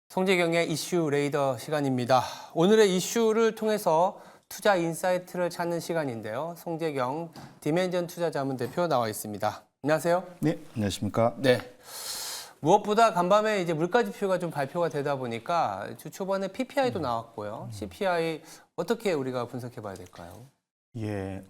송재경의 이슈 레이더 시간입니다. 오늘의 이슈를 통해서 투자 인사이트를 찾는 시간인데요. 송재경 디멘전 투자자문 대표 나와 있습니다. 안녕하세요. 네, 안녕하십니까. 네. 무엇보다 간밤에 이제 물가 지표가 좀 발표가 되다 보니까 주 초반에 PPI도 나왔고요. CPI 어떻게 우리가 분석해 봐야 될까요? 예,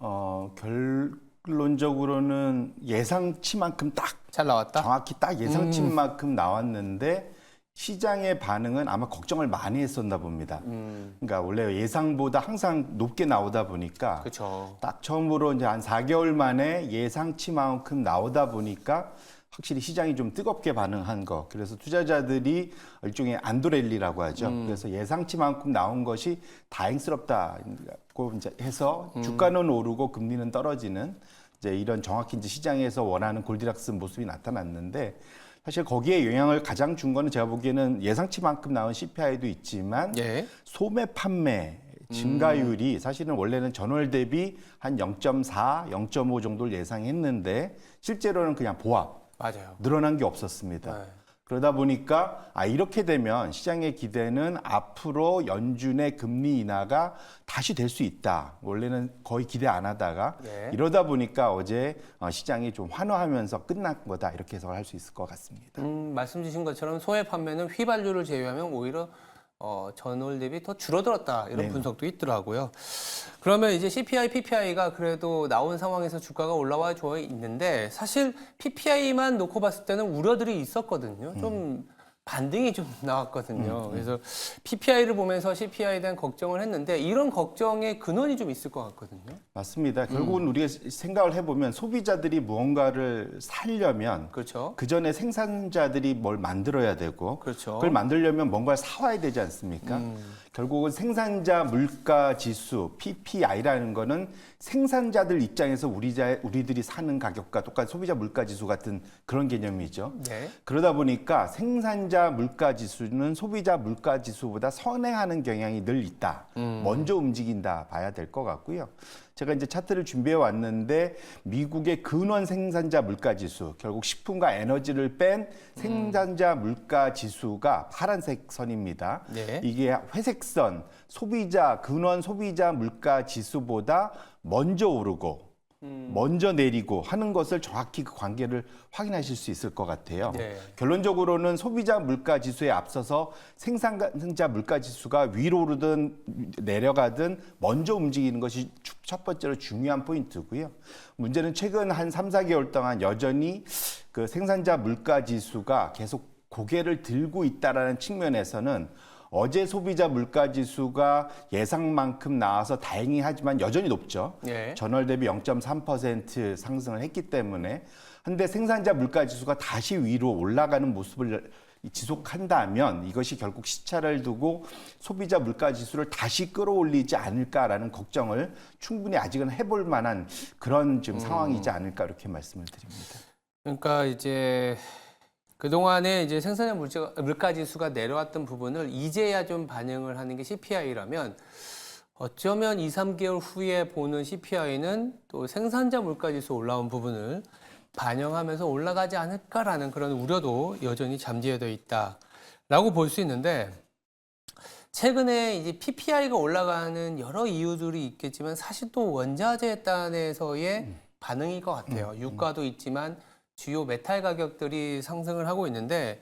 결론적으로는 예상치만큼 딱 잘 나왔다? 정확히 딱 예상치만큼 나왔는데 시장의 반응은 아마 걱정을 많이 했었나 봅니다. 그러니까 원래 예상보다 항상 높게 나오다 보니까 그렇죠. 딱 처음으로 이제 한 4개월 만에 예상치만큼 나오다 보니까 확실히 시장이 좀 뜨겁게 반응한 거. 그래서 투자자들이 일종의 안도랠리라고 하죠. 그래서 예상치만큼 나온 것이 다행스럽다고 이제 해서 주가는 오르고 금리는 떨어지는 이제 이런 정확히 이제 시장에서 원하는 골디락스 모습이 나타났는데 사실 거기에 영향을 가장 준 거는 제가 보기에는 예상치만큼 나온 CPI도 있지만 예. 소매 판매 증가율이 사실은 원래는 전월 대비 한 0.4, 0.5 정도를 예상했는데 실제로는 그냥 보합 맞아요. 늘어난 게 없었습니다. 네. 그러다 보니까 이렇게 되면 시장의 기대는 앞으로 연준의 금리 인하가 다시 될 수 있다. 원래는 거의 기대 안 하다가 네. 이러다 보니까 어제 시장이 좀 환호하면서 끝난 거다. 이렇게 해석을 할 수 있을 것 같습니다. 말씀 주신 것처럼 소매 판매는 휘발유를 제외하면 오히려 전월 대비 더 줄어들었다 이런 네. 분석도 있더라고요. 그러면 이제 CPI, PPI가 그래도 나온 상황에서 주가가 올라와 줘 있는데 사실 PPI만 놓고 봤을 때는 우려들이 있었거든요. 좀 반등이 좀 나왔거든요. 그래서 PPI를 보면서 CPI에 대한 걱정을 했는데 이런 걱정의 근원이 좀 있을 것 같거든요. 맞습니다. 결국은 우리가 생각을 해보면 소비자들이 무언가를 사려면 그렇죠. 그 전에 생산자들이 뭘 만들어야 되고 그렇죠. 그걸 만들려면 뭔가를 사와야 되지 않습니까? 결국은 생산자 물가 지수 PPI라는 거는 생산자들 입장에서 우리들이 사는 가격과 똑같은 소비자 물가 지수 같은 그런 개념이죠. 네. 그러다 보니까 생산자 물가 지수는 소비자 물가 지수보다 선행하는 경향이 늘 있다. 먼저 움직인다 봐야 될 것 같고요. 제가 이제 차트를 준비해 왔는데 미국의 근원 생산자 물가 지수, 결국 식품과 에너지를 뺀 생산자 물가 지수가 파란색 선입니다. 네. 이게 회색 선, 근원 소비자 물가 지수보다 먼저 오르고 먼저 내리고 하는 것을 정확히 그 관계를 확인하실 수 있을 것 같아요. 네. 결론적으로는 소비자 물가 지수에 앞서서 생산자 물가 지수가 위로 오르든 내려가든 먼저 움직이는 것이 첫 번째로 중요한 포인트고요. 문제는 최근 한 3, 4개월 동안 여전히 그 생산자 물가 지수가 계속 고개를 들고 있다라는 측면에서는 어제 소비자 물가 지수가 예상만큼 나와서 다행히 하지만 여전히 높죠. 네. 전월 대비 0.3% 상승을 했기 때문에 한데 생산자 물가 지수가 다시 위로 올라가는 모습을 지속한다면 이것이 결국 시차를 두고 소비자 물가 지수를 다시 끌어올리지 않을까라는 걱정을 충분히 아직은 해볼 만한 그런 지금 상황이지 않을까 이렇게 말씀을 드립니다. 그러니까 이제 그동안에 이제 생산자 물가 지수가 내려왔던 부분을 이제야 좀 반영을 하는 게 CPI라면 어쩌면 2, 3개월 후에 보는 CPI는 또 생산자 물가 지수 올라온 부분을 반영하면서 올라가지 않을까라는 그런 우려도 여전히 잠재되어 있다라고 볼 수 있는데 최근에 이제 PPI가 올라가는 여러 이유들이 있겠지만 사실 또 원자재 단에서의 반응일 것 같아요. 유가도 있지만 주요 메탈 가격들이 상승을 하고 있는데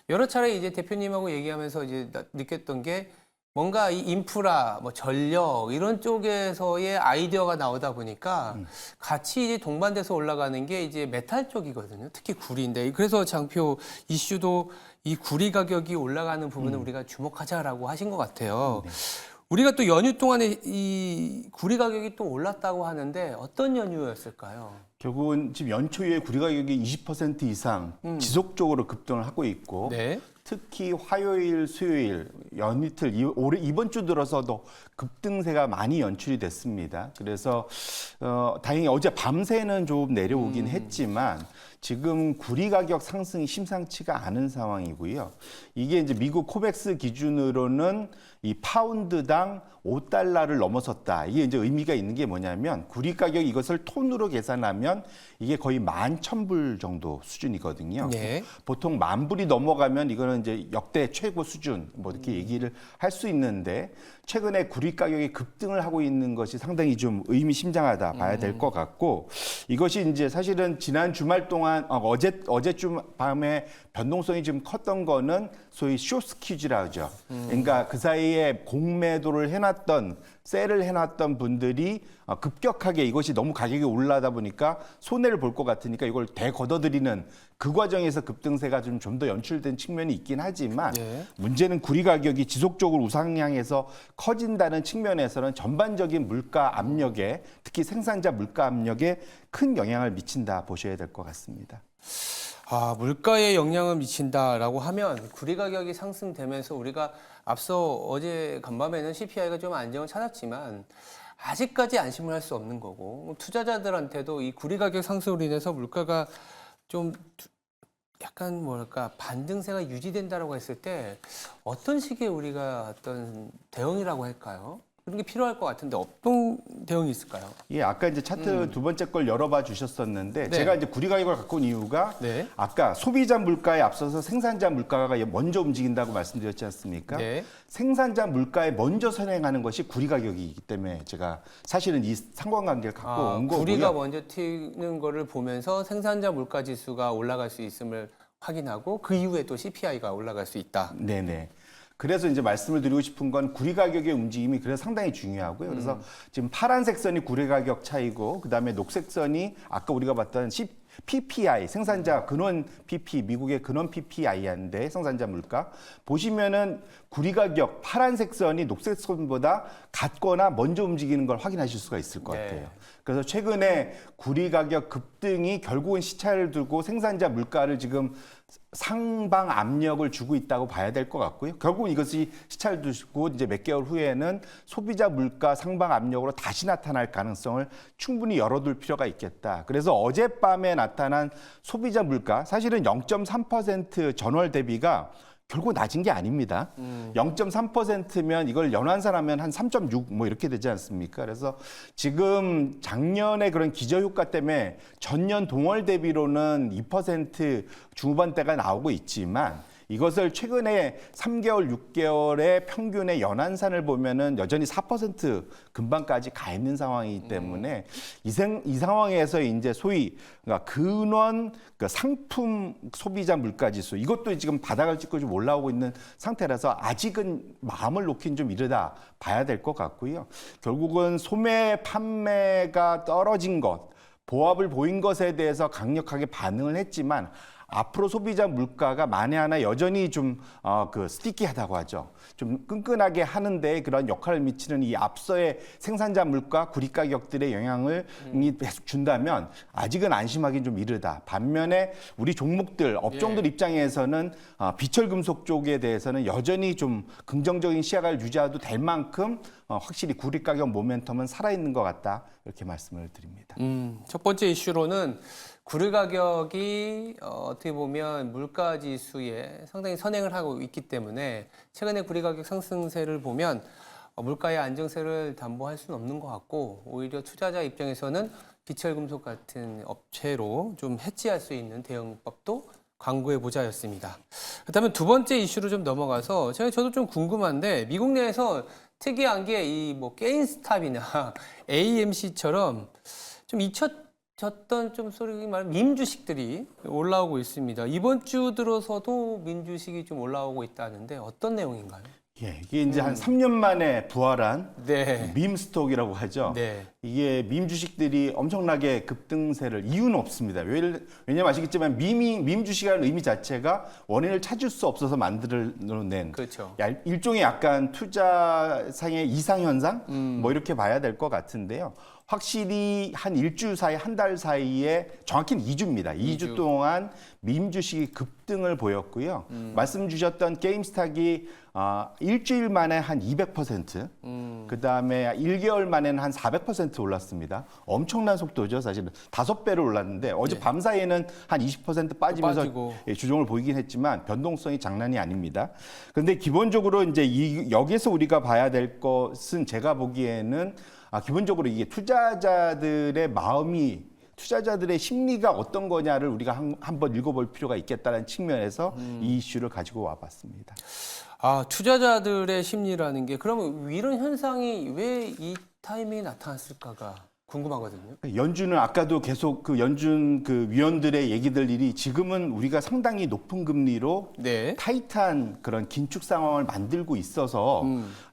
여러 차례 이제 대표님하고 얘기하면서 이제 느꼈던 게 뭔가 이 인프라, 뭐 전력 이런 쪽에서의 아이디어가 나오다 보니까 같이 이제 동반돼서 올라가는 게 이제 메탈 쪽이거든요. 특히 구리인데 그래서 장표 이슈도 이 구리 가격이 올라가는 부분을 우리가 주목하자라고 하신 것 같아요. 우리가 또 연휴 동안에 이 구리 가격이 또 올랐다고 하는데 어떤 연휴였을까요? 결국은 지금 연초에 구리 가격이 20% 이상 지속적으로 급등을 하고 있고 네. 특히 화요일, 수요일, 연이틀, 이번 주 들어서도 급등세가 많이 연출이 됐습니다. 그래서 다행히 어제 밤새는 좀 내려오긴 했지만 지금 구리 가격 상승이 심상치가 않은 상황이고요. 이게 이제 미국 코백스 기준으로는 이 파운드당 5달러를 넘어섰다. 이게 이제 의미가 있는 게 뭐냐면 구리 가격 이것을 톤으로 계산하면 이게 거의 11,000불 정도 수준이거든요. 네. 보통 10,000불이 넘어가면 이거는 이제 역대 최고 수준 뭐 이렇게 얘기를 할 수 있는데 최근에 구리 가격이 급등을 하고 있는 것이 상당히 좀 의미심장하다 봐야 될 것 같고 이것이 이제 사실은 지난 주말 동안 어제쯤 밤에 변동성이 좀 컸던 거는 소위 숏스퀴즈라 하죠. 그러니까 그 사이에 공매도를 해놨던 셀을 해놨던 분들이 급격하게 이것이 너무 가격이 올라다 보니까 손해를 볼 것 같으니까 이걸 대걷어들이는 그 과정에서 급등세가 좀 더 연출된 측면이 있긴 하지만 네. 문제는 구리 가격이 지속적으로 우상향해서 커진다는 측면에서는 전반적인 물가 압력에 특히 생산자 물가 압력에 큰 영향을 미친다 보셔야 될 것 같습니다. 아, 물가에 영향을 미친다라고 하면 구리 가격이 상승되면서 우리가 앞서 어제 간밤에는 CPI가 좀 안정을 찾았지만 아직까지 안심을 할 수 없는 거고 투자자들한테도 이 구리 가격 상승으로 인해서 물가가 좀 약간 뭐랄까 반등세가 유지된다라고 했을 때 어떤 식의 우리가 어떤 대응이라고 할까요? 그런 게 필요할 것 같은데 어떤 대응이 있을까요? 예, 아까 이제 차트 두 번째 걸 열어봐 주셨었는데 네. 제가 이제 구리 가격을 갖고 온 이유가 네. 아까 소비자 물가에 앞서서 생산자 물가가 먼저 움직인다고 말씀드렸지 않습니까? 네. 생산자 물가에 먼저 선행하는 것이 구리 가격이기 때문에 제가 사실은 이 상관관계를 갖고 온 거고요. 구리가 먼저 튀는 거를 보면서 생산자 물가 지수가 올라갈 수 있음을 확인하고 그 이후에 또 CPI가 올라갈 수 있다. 네네. 그래서 이제 말씀을 드리고 싶은 건 구리 가격의 움직임이 그래서 상당히 중요하고요. 그래서 지금 파란색 선이 구리 가격 차이고 그다음에 녹색 선이 아까 우리가 봤던 PPI 생산자 근원 PP 미국의 근원 PPI인데 생산자 물가 보시면은 구리 가격 파란색 선이 녹색 선보다 같거나 먼저 움직이는 걸 확인하실 수가 있을 것 같아요. 네. 그래서 최근에 구리 가격 급등이 결국은 시차를 두고 생산자 물가를 지금 상방 압력을 주고 있다고 봐야 될 것 같고요. 결국은 이것이 시차를 두고 이제 몇 개월 후에는 소비자 물가 상방 압력으로 다시 나타날 가능성을 충분히 열어둘 필요가 있겠다. 그래서 어젯밤에 나타난 소비자 물가 사실은 0.3% 전월 대비가 결국 낮은 게 아닙니다. 0.3%면 이걸 연환산하면 한 3.6 뭐 이렇게 되지 않습니까? 그래서 지금 작년에 그런 기저효과 때문에 전년 동월 대비로는 2% 중후반대가 나오고 있지만 이것을 최근에 3개월, 6개월의 평균의 연한산을 보면은 여전히 4% 근방까지 가 있는 상황이기 때문에 이 상황에서 이제 소위 그러니까 근원 그 상품 소비자 물가지수 이것도 지금 바닥을 찍고 좀 올라오고 있는 상태라서 아직은 마음을 놓긴 좀 이르다 봐야 될 것 같고요. 결국은 소매 판매가 떨어진 것, 보합을 보인 것에 대해서 강력하게 반응을 했지만 앞으로 소비자 물가가 만에 하나 여전히 좀 스티키하다고 하죠. 좀 끈끈하게 하는데 그런 역할을 미치는 이 앞서의 생산자 물가, 구리 가격들의 영향을 계속 준다면 아직은 안심하기는 좀 이르다. 반면에 우리 종목들, 업종들 입장에서는 비철 금속 쪽에 대해서는 여전히 좀 긍정적인 시야를 유지해도 될 만큼 확실히 구리 가격 모멘텀은 살아있는 것 같다. 이렇게 말씀을 드립니다. 첫 번째 이슈로는 구리 가격이 어떻게 보면 물가 지수에 상당히 선행을 하고 있기 때문에 최근에 구리 가격 상승세를 보면 물가의 안정세를 담보할 수는 없는 것 같고 오히려 투자자 입장에서는 비철금속 같은 업체로 좀 해지할 수 있는 대응법도 강구해 보자였습니다. 그렇다면 두 번째 이슈로 좀 넘어가서 저도 좀 궁금한데 미국 내에서 특이한 게 이 뭐 게임스탑이나 AMC처럼 좀 잊혀졌던 좀 소리 말하면 밈 주식들이 올라오고 있습니다. 이번 주 들어서도 밈 주식이 좀 올라오고 있다는데 어떤 내용인가요? 예, 이게 이제 한 3년 만에 부활한 네. 밈 스톡이라고 하죠. 네. 이게 민 주식들이 엄청나게 급등세를 이유는 없습니다. 왜냐면 아시겠지만 밈 주식이라는 의미 자체가 원인을 찾을 수 없어서 만들어낸 그렇죠. 일종의 약간 투자상의 이상현상 뭐 이렇게 봐야 될 것 같은데요. 확실히 한 일주 사이, 한 달 사이에 정확히는 2주입니다. 2주 동안 밈 주식이 급등을 보였고요. 말씀 주셨던 게임스탁이 일주일 만에 한 200%, 그다음에 1개월 만에는 한 400% 올랐습니다. 엄청난 속도죠, 사실은. 5배로 올랐는데 어제 밤 사이에는 한 20% 빠지면서 빠지고. 주종을 보이긴 했지만 변동성이 장난이 아닙니다. 그런데 기본적으로 이제 여기서 우리가 봐야 될 것은 제가 보기에는 기본적으로 이게 투자자들의 마음이 투자자들의 심리가 어떤 거냐를 우리가 한번 읽어볼 필요가 있겠다는 측면에서 이 이슈를 가지고 와봤습니다. 투자자들의 심리라는 게 그러면 이런 현상이 왜 이 타이밍에 나타났을까가 궁금하거든요. 연준은 아까도 계속 그 연준 그 위원들의 얘기들이 지금은 우리가 상당히 높은 금리로 네. 타이트한 그런 긴축 상황을 만들고 있어서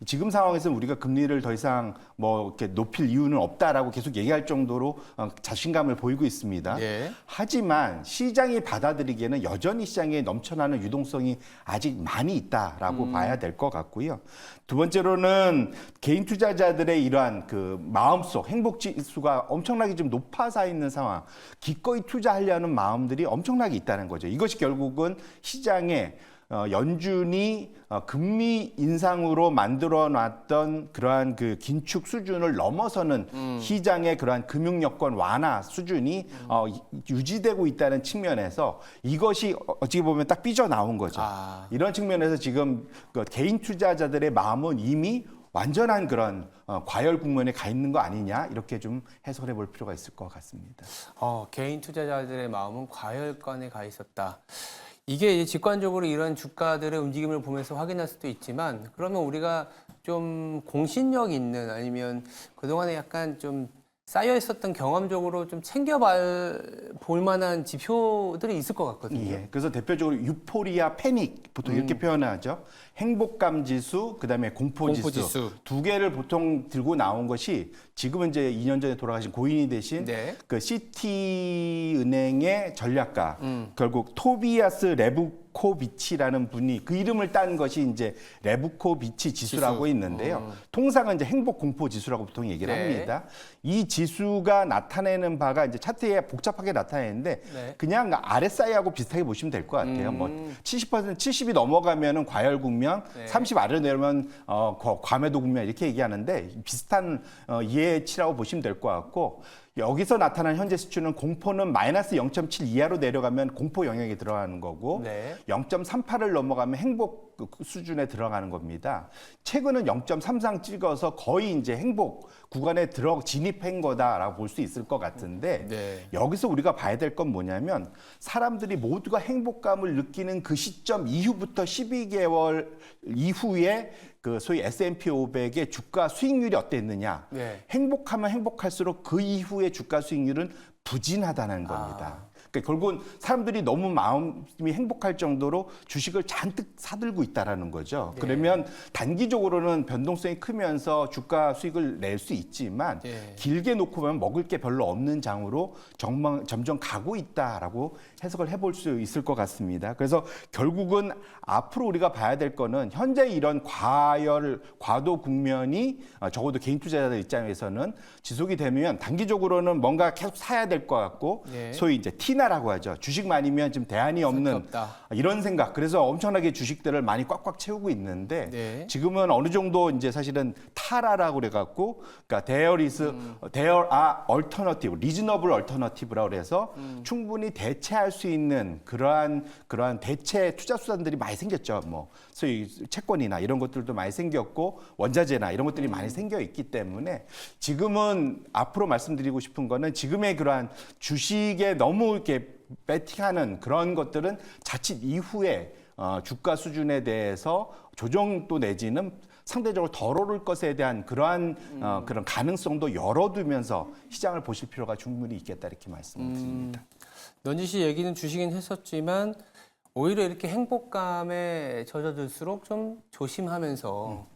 지금 상황에서는 우리가 금리를 더 이상 뭐 이렇게 높일 이유는 없다라고 계속 얘기할 정도로 자신감을 보이고 있습니다. 네. 하지만 시장이 받아들이기에는 여전히 시장에 넘쳐나는 유동성이 아직 많이 있다라고 봐야 될 것 같고요. 두 번째로는 개인 투자자들의 이러한 그 마음속 행복 지수가 엄청나게 좀 높아져 있는 상황, 기꺼이 투자하려는 마음들이 엄청나게 있다는 거죠. 이것이 결국은 시장에 연준이 금리 인상으로 만들어놨던 그러한 그 긴축 수준을 넘어서는 시장의 그러한 금융 여건 완화 수준이 유지되고 있다는 측면에서 이것이 어찌 보면 딱 삐져나온 거죠. 이런 측면에서 지금 그 개인 투자자들의 마음은 이미 완전한 그런 과열 국면에 가 있는 거 아니냐 이렇게 좀 해석해 볼 필요가 있을 것 같습니다. 개인 투자자들의 마음은 과열권에 가 있었다. 이게 이제 직관적으로 이런 주가들의 움직임을 보면서 확인할 수도 있지만 그러면 우리가 좀 공신력 있는 아니면 그동안에 약간 좀 쌓여 있었던 경험적으로 좀 볼 만한 지표들이 있을 것 같거든요. 예, 그래서 대표적으로 유포리아, 패닉 보통 이렇게 표현하죠. 행복감 지수, 그다음에 공포 지수 두 개를 보통 들고 나온 것이 지금은 이제 2년 전에 돌아가신 고인이 되신 네. 그 시티은행의 전략가 결국 토비아스 레브코비치라는 분이 그 이름을 딴 것이 이제 레브코비치 지수라고 있는데요. 통상은 이제 행복 공포 지수라고 보통 얘기를 네. 합니다. 이 지수가 나타내는 바가 이제 차트에 복잡하게 나타내는데 네. 그냥 RSI하고 비슷하게 보시면 될 것 같아요. 뭐 70%, 70이 넘어가면은 과열 국면, 네. 30 아래로 내려면 과매도 국면 이렇게 얘기하는데 비슷한 이해치라고 보시면 될 것 같고 여기서 나타난 현재 수치는 공포는 마이너스 0.7 이하로 내려가면 공포 영역에 들어가는 거고 네. 0.38을 넘어가면 행복 수준에 들어가는 겁니다. 최근은 0.33 찍어서 거의 이제 행복 구간에 진입한 거다라고 볼 수 있을 것 같은데 네. 여기서 우리가 봐야 될 건 뭐냐면 사람들이 모두가 행복감을 느끼는 그 시점 이후부터 12개월 이후에 그 소위 S&P 500의 주가 수익률이 어땠느냐. 네. 행복하면 행복할수록 그 이후의 주가 수익률은 부진하다는 겁니다. 그러니까 결국은 사람들이 너무 마음이 행복할 정도로 주식을 잔뜩 사들고 있다라는 거죠. 네. 그러면 단기적으로는 변동성이 크면서 주가 수익을 낼 수 있지만 네. 길게 놓고 보면 먹을 게 별로 없는 장으로 점점 가고 있다라고 해석을 해볼 수 있을 것 같습니다. 그래서 결국은 앞으로 우리가 봐야 될 거는 현재 이런 과도 국면이 적어도 개인 투자자들 입장에서는 지속이 되면 단기적으로는 뭔가 계속 사야 될 것 같고 네. 소위 이제 티나라고 하죠. 주식만이면 지금 대안이 없는 없다. 이런 생각. 그래서 엄청나게 주식들을 많이 꽉꽉 채우고 있는데 네. 지금은 어느 정도 이제 사실은 타라라고 그래갖고 그러니까 there are alternative, reasonable alternative라고 그래서 충분히 대체할 수 있는 그러한 대체 투자 수단들이 많이 생겼죠. 뭐 소위 채권이나 이런 것들도 많이 생겼고 원자재나 이런 것들이 많이 생겨 있기 때문에 지금은 앞으로 말씀드리고 싶은 거는 지금의 그러한 주식에 너무 이렇게 배팅하는 그런 것들은 자칫 이후에 주가 수준에 대해서 조정도 내지는 상대적으로 덜 오를 것에 대한 그러한 그런 가능성도 열어두면서 시장을 보실 필요가 충분히 있겠다 이렇게 말씀을 드립니다. 넌지 씨 얘기는 주시긴 했었지만 오히려 이렇게 행복감에 젖어들수록 좀 조심하면서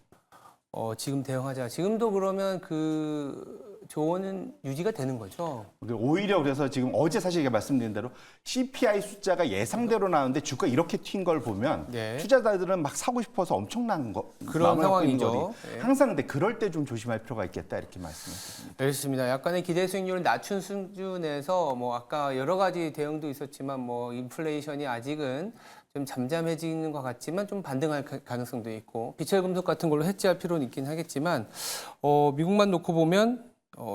지금 대응하자. 지금도 그러면 그 조언은 유지가 되는 거죠? 오히려 그래서 지금 어제 사실 제가 말씀드린 대로 CPI 숫자가 예상대로 나오는데 주가 이렇게 튄 걸 보면 네. 투자자들은 막 사고 싶어서 엄청난 그런 마음을 갖고 있는 상황이죠. 거니 네. 항상 근데 그럴 때 좀 조심할 필요가 있겠다 이렇게 말씀을 드립니다. 알겠습니다. 약간의 기대 수익률을 낮춘 수준에서 뭐 아까 여러 가지 대응도 있었지만 뭐 인플레이션이 아직은 좀 잠잠해지는 것 같지만 좀 반등할 가능성도 있고 비철금속 같은 걸로 해지할 필요는 있긴 하겠지만 미국만 놓고 보면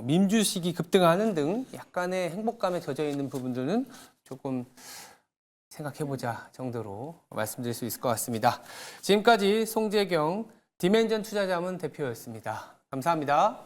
민주식이 급등하는 등 약간의 행복감에 젖어 있는 부분들은 조금 생각해보자 정도로 말씀드릴 수 있을 것 같습니다. 지금까지 송재경 디멘전 투자자문 대표였습니다. 감사합니다.